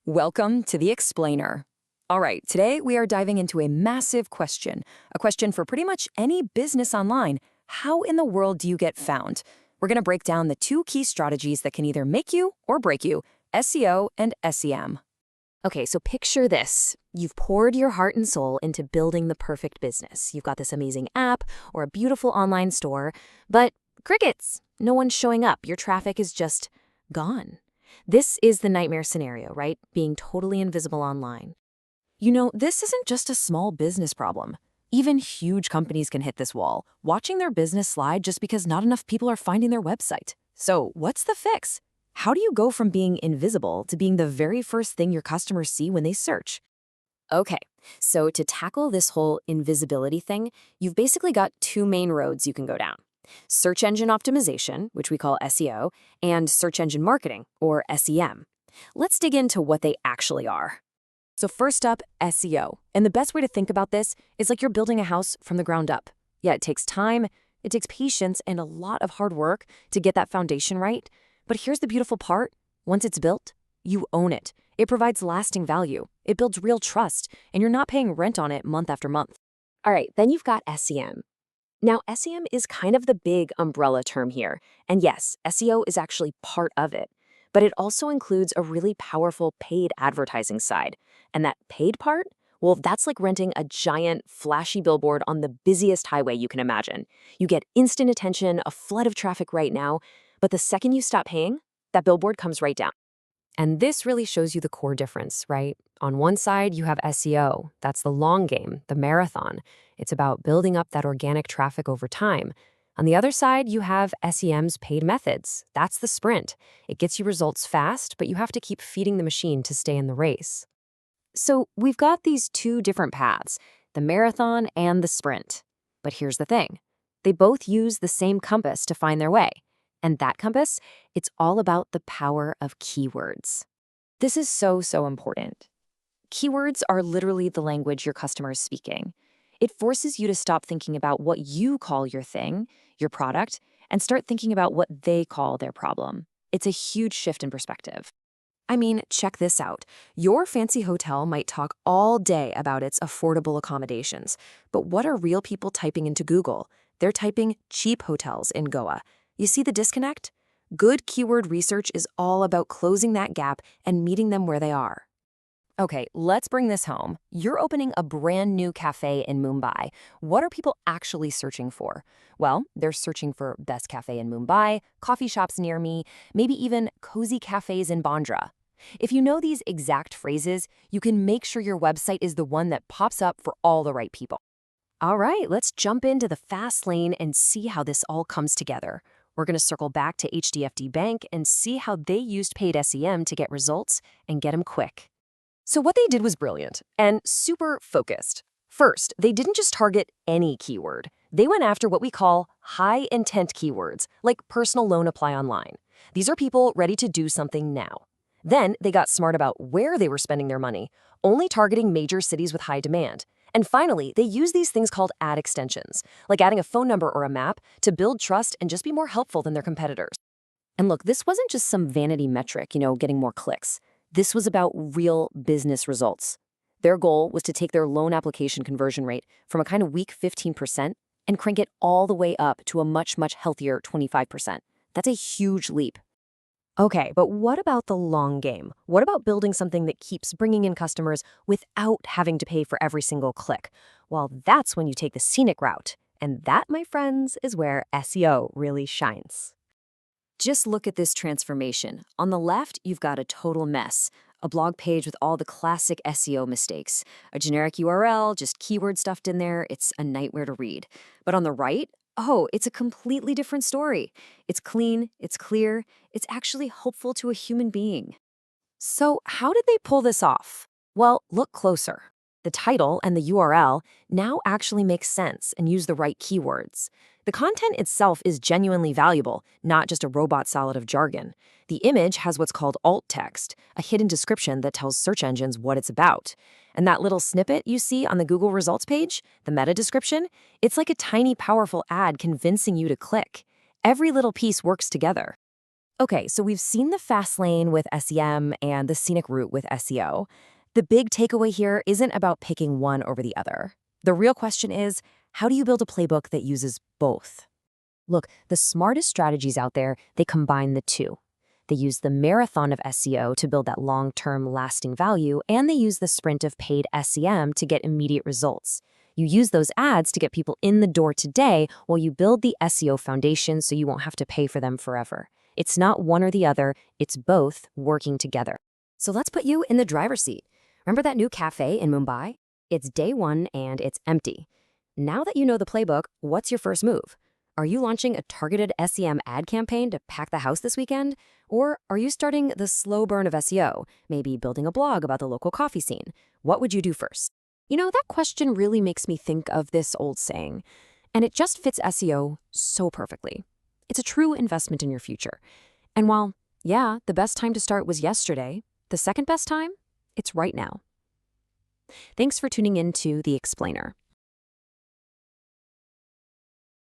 Welcome to the Explainer. All right, today we are diving into a massive question, a question for pretty much any business online. How in the world do you get found? We're going to break down the two key strategies that can either make you or break you, SEO and SEM. Okay, so picture this. You've poured your heart and soul into building the perfect business. You've got this amazing app or a beautiful online store, but crickets, no one's showing up. Your traffic is just gone. This is the nightmare scenario, right? Being totally invisible online. You know, this isn't just a small business problem. Even huge companies can hit this wall, watching their business slide just because not enough people are finding their website. So, what's the fix? How do you go from being invisible to being the very first thing your customers see when they search? Okay, so to tackle this whole invisibility thing, you've basically got two main roads you can go down. Search engine optimization, which we call SEO, and search engine marketing, or SEM. Let's dig into what they actually are. So first up, SEO. And the best way to think about this is like you're building a house from the ground up. Yeah, it takes time, it takes patience, and a lot of hard work to get that foundation right. But here's the beautiful part. Once it's built, you own it. It provides lasting value. It builds real trust, and you're not paying rent on it month after month. All right, then you've got SEM. Now, SEM is kind of the big umbrella term here. And yes, SEO is actually part of it. But it also includes a really powerful paid advertising side. And that paid part? Well, that's like renting a giant, flashy billboard on the busiest highway you can imagine. You get instant attention, a flood of traffic right now, but the second you stop paying, that billboard comes right down. And this really shows you the core difference, right? On one side, you have SEO. That's the long game, the marathon. It's about building up that organic traffic over time. On the other side, you have SEM's paid methods. That's the sprint. It gets you results fast, but you have to keep feeding the machine to stay in the race. So we've got these two different paths, the marathon and the sprint. But here's the thing. They both use the same compass to find their way. And that compass, it's all about the power of keywords. This is so important. Keywords are literally the language your customer is speaking. It forces you to stop thinking about what you call your thing, your product, and start thinking about what they call their problem. It's a huge shift in perspective. I mean, check this out. Your fancy hotel might talk all day about its affordable accommodations, but what are real people typing into Google? They're typing cheap hotels in Goa. You see the disconnect? Good keyword research is all about closing that gap and meeting them where they are. Okay, let's bring this home. You're opening a brand new cafe in Mumbai. What are people actually searching for? Well, they're searching for best cafe in Mumbai, coffee shops near me, maybe even cozy cafes in Bandra. If you know these exact phrases, you can make sure your website is the one that pops up for all the right people. All right, let's jump into the fast lane and see how this all comes together. We're going to circle back to HDFD Bank and see how they used paid SEM to get results and get them quick. So what they did was brilliant and super focused. First, they didn't just target any keyword. They went after what we call high-intent keywords, like personal loan apply online. These are people ready to do something now. Then they got smart about where they were spending their money, only targeting major cities with high demand. And finally, they use these things called ad extensions, like adding a phone number or a map to build trust and just be more helpful than their competitors. And look, this wasn't just some vanity metric, getting more clicks. This was about real business results. Their goal was to take their loan application conversion rate from a kind of weak 15% and crank it all the way up to a much healthier 25%. That's a huge leap. Okay, but what about the long game? What about building something that keeps bringing in customers without having to pay for every single click? Well, that's when you take the scenic route. And that, my friends, is where SEO really shines. Just look at this transformation. On the left, you've got a total mess. A blog page with all the classic SEO mistakes. A generic URL, just keyword stuffed in there. It's a nightmare to read. But on the right, oh, it's a completely different story. It's clean, it's clear, it's actually hopeful to a human being. So how did they pull this off? Well, look closer. The title and the URL now actually make sense and use the right keywords. The content itself is genuinely valuable, not just a robot salad of jargon. The image has what's called alt text, a hidden description that tells search engines what it's about. And that little snippet you see on the Google results page, the meta description, it's like a tiny powerful ad convincing you to click. Every little piece works together. Okay, so we've seen the fast lane with SEM and the scenic route with SEO. The big takeaway here isn't about picking one over the other. The real question is, how do you build a playbook that uses both? Look, the smartest strategies out there, they combine the two. They use the marathon of SEO to build that long-term lasting value, and they use the sprint of paid SEM to get immediate results. You use those ads to get people in the door today while you build the SEO foundation so you won't have to pay for them forever. It's not one or the other, it's both working together. So let's put you in the driver's seat. Remember that new cafe in Mumbai? It's day one and it's empty. Now that you know the playbook, what's your first move? Are you launching a targeted SEM ad campaign to pack the house this weekend? Or are you starting the slow burn of SEO, maybe building a blog about the local coffee scene? What would you do first? That question really makes me think of this old saying, and it just fits SEO so perfectly. It's a true investment in your future. And while, yeah, the best time to start was yesterday, the second best time, it's right now. Thanks for tuning in to The Explainer.